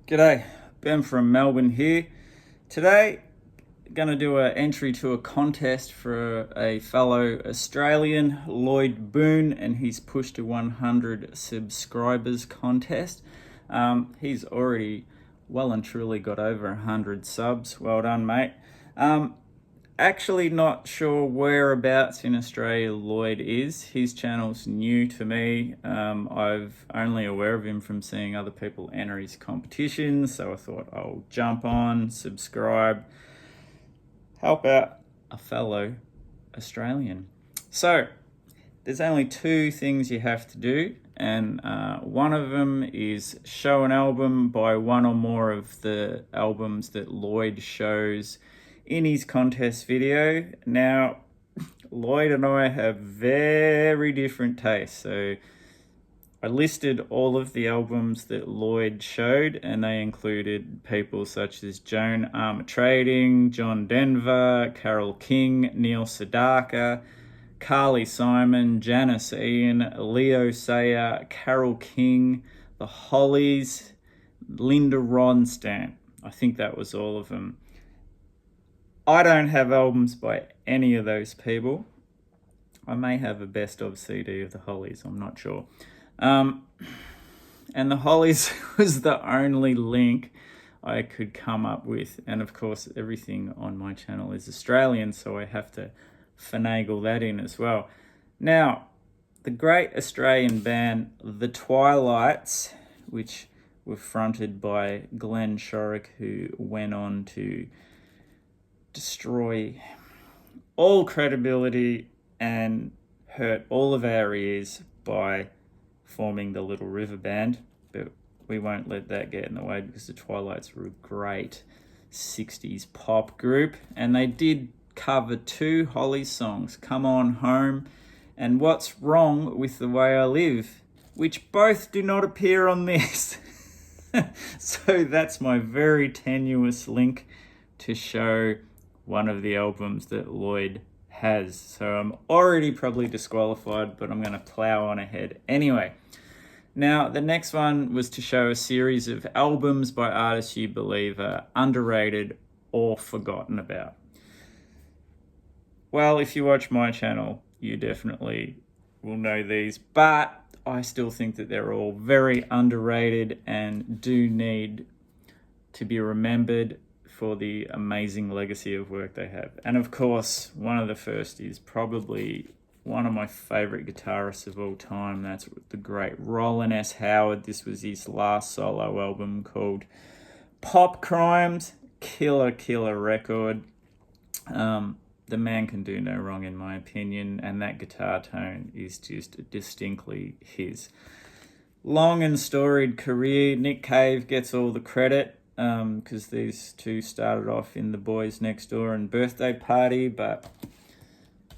G'day, Ben from Melbourne here. Today, going to do an entry to a contest for a fellow Australian, Lloyd Boon, and he's pushed to 100 subscribers contest. He's already well and truly got over 100 subs. Well done, mate. Actually not sure whereabouts in Australia Lloyd is. His channel's new to me. I've only aware of him from seeing other people enter his competitions, so I thought I'll jump on, subscribe, help out a fellow Australian. So there's only two things you have to do, and one of them is show an album by one or more of the albums that Lloyd shows in his contest video. Now, Lloyd and I have very different tastes, so I listed all of the albums that Lloyd showed, and they included people such as Joan Armatrading, John Denver, Carole King, Neil Sedaka, Carly Simon, Janice Ian, Leo Sayer, Carole King, The Hollies, Linda Ronstadt. I think that was all of them. I don't have albums by any of those people. I may have a best of CD of the Hollies, I'm not sure. And the Hollies was the only link I could come up with. And of course, everything on my channel is Australian, so I have to finagle that in as well. Now, the great Australian band, The Twilights, which were fronted by Glenn Shorrock, who went on to destroy all credibility and hurt all of our ears by forming the Little River Band, but we won't let that get in the way because the Twilights were a great 60s pop group, and they did cover two Hollies songs, Come On Home and What's Wrong with the Way I Live, which both do not appear on this. So that's my very tenuous link to show one of the albums that Lloyd has. So I'm already probably disqualified, but I'm going to plow on ahead anyway. Now, the next one was to show a series of albums by artists you believe are underrated or forgotten about. Well, if you watch my channel, you definitely will know these, but I still think that they're all very underrated and do need to be remembered for the amazing legacy of work they have. And of course, one of the first is probably one of my favorite guitarists of all time. That's the great Roland S. Howard. This was his last solo album called Pop Crimes. Killer record. The man can do no wrong in my opinion, and that guitar tone is just distinctly his. Long and storied career. Nick Cave gets all the credit, because these two started off in The Boys Next Door and Birthday Party, but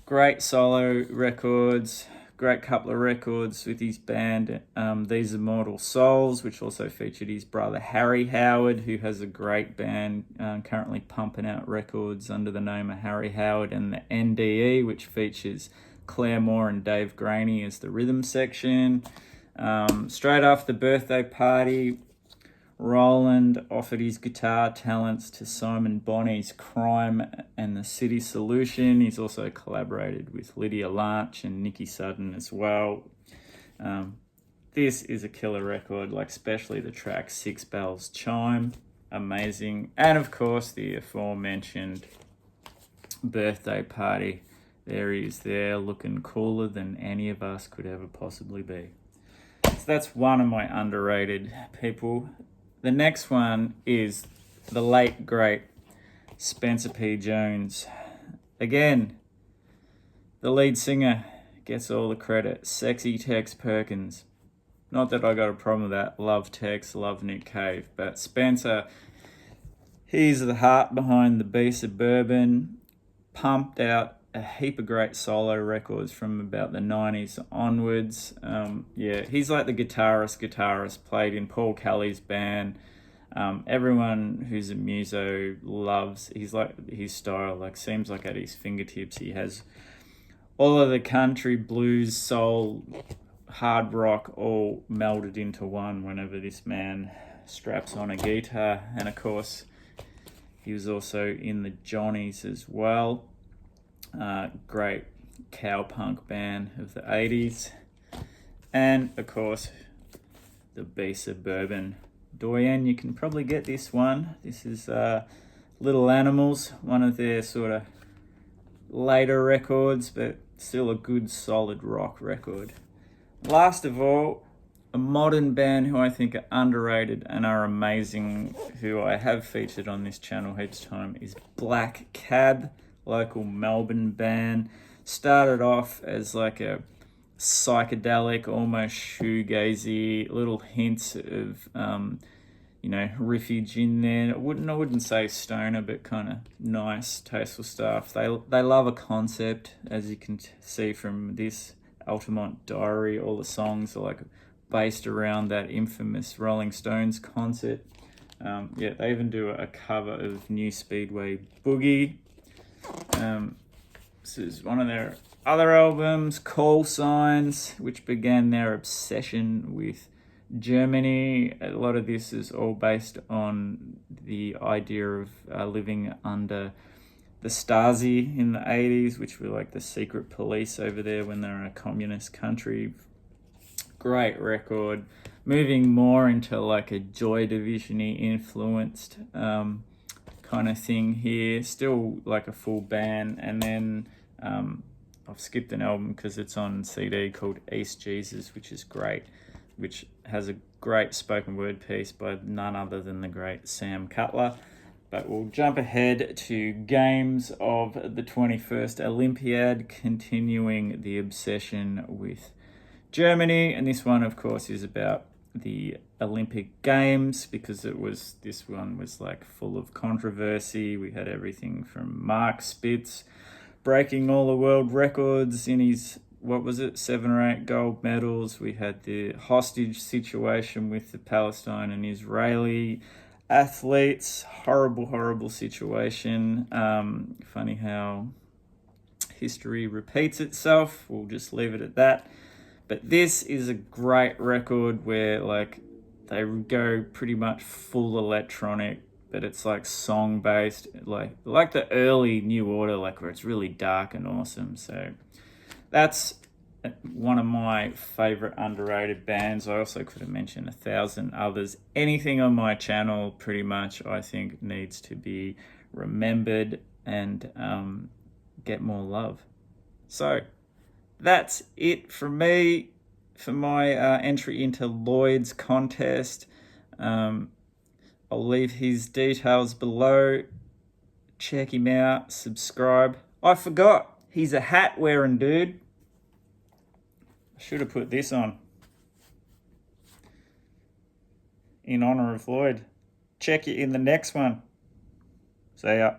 great solo records, great couple of records with his band, These Immortal Souls, which also featured his brother Harry Howard, who has a great band currently pumping out records under the name of Harry Howard, and the NDE, which features Claire Moore and Dave Graney as the rhythm section. Straight after Birthday Party, Roland offered his guitar talents to Simon Bonney's Crime and the City Solution. He's also collaborated with Lydia Larch and Nicky Sudden as well. This is a killer record, like especially the track Six Bells Chime. Amazing. And of course, the aforementioned Birthday Party. There he is there, looking cooler than any of us could ever possibly be. So that's one of my underrated people. The next one is the late, great Spencer P. Jones. Again, the lead singer gets all the credit. Sexy Tex Perkins. Not that I got a problem with that. Love Tex, love Nick Cave. But Spencer, he's the heart behind the B Suburban. Pumped out a heap of great solo records from about the 90s onwards. He's like the guitarist, played in Paul Kelly's band. Everyone who's a muso loves, he's like his style, like seems like at his fingertips he has all of the country, blues, soul, hard rock all melded into one whenever this man straps on a guitar, and of course he was also in the Johnnies as well. Great cowpunk band of the 80s. And of course the Be Suburban Doyen. You can probably get this one. This is Little Animals, one of their sort of later records, but still a good solid rock record. Last of all, a modern band who I think are underrated and are amazing, who I have featured on this channel heaps of time, is Black Cab, local Melbourne band. Started off as like a psychedelic, almost shoegazy, little hints of riffage in there. I wouldn't say stoner, but kind of nice, tasteful stuff. They love a concept, as you can see from this Altamont Diary. All the songs are like based around that infamous Rolling Stones concert. They even do a cover of New Speedway Boogie. This is one of their other albums, Call Signs, which began their obsession with Germany. A lot of this is all based on the idea of living under the Stasi in the 80s, which were like the secret police over there when they were in a communist country. Great record. Moving more into like a Joy Division-y influenced kind of thing here. Still like a full band. And then I've skipped an album because it's on CD called East Jesus, which is great, which has a great spoken word piece by none other than the great Sam Cutler. But we'll jump ahead to Games of the 21st Olympiad, continuing the obsession with Germany. And this one, of course, is about the Olympic Games, because this one was like full of controversy. We had everything from Mark Spitz breaking all the world records in his, 7 or 8 gold medals. We had the hostage situation with the Palestine and Israeli athletes. Horrible situation. Funny how history repeats itself. We'll just leave it at that. But this is a great record where like they go pretty much full electronic, but it's like song based, like the early New Order, like where it's really dark and awesome. So that's one of my favorite underrated bands. I also could have mentioned 1,000 others. Anything on my channel pretty much I think needs to be remembered and get more love. So that's it from me for my entry into Lloyd's contest. I'll leave his details below. Check him out, subscribe. I forgot, he's a hat wearing dude. I should have put this on in honor of Lloyd. Check you in the next one. See ya.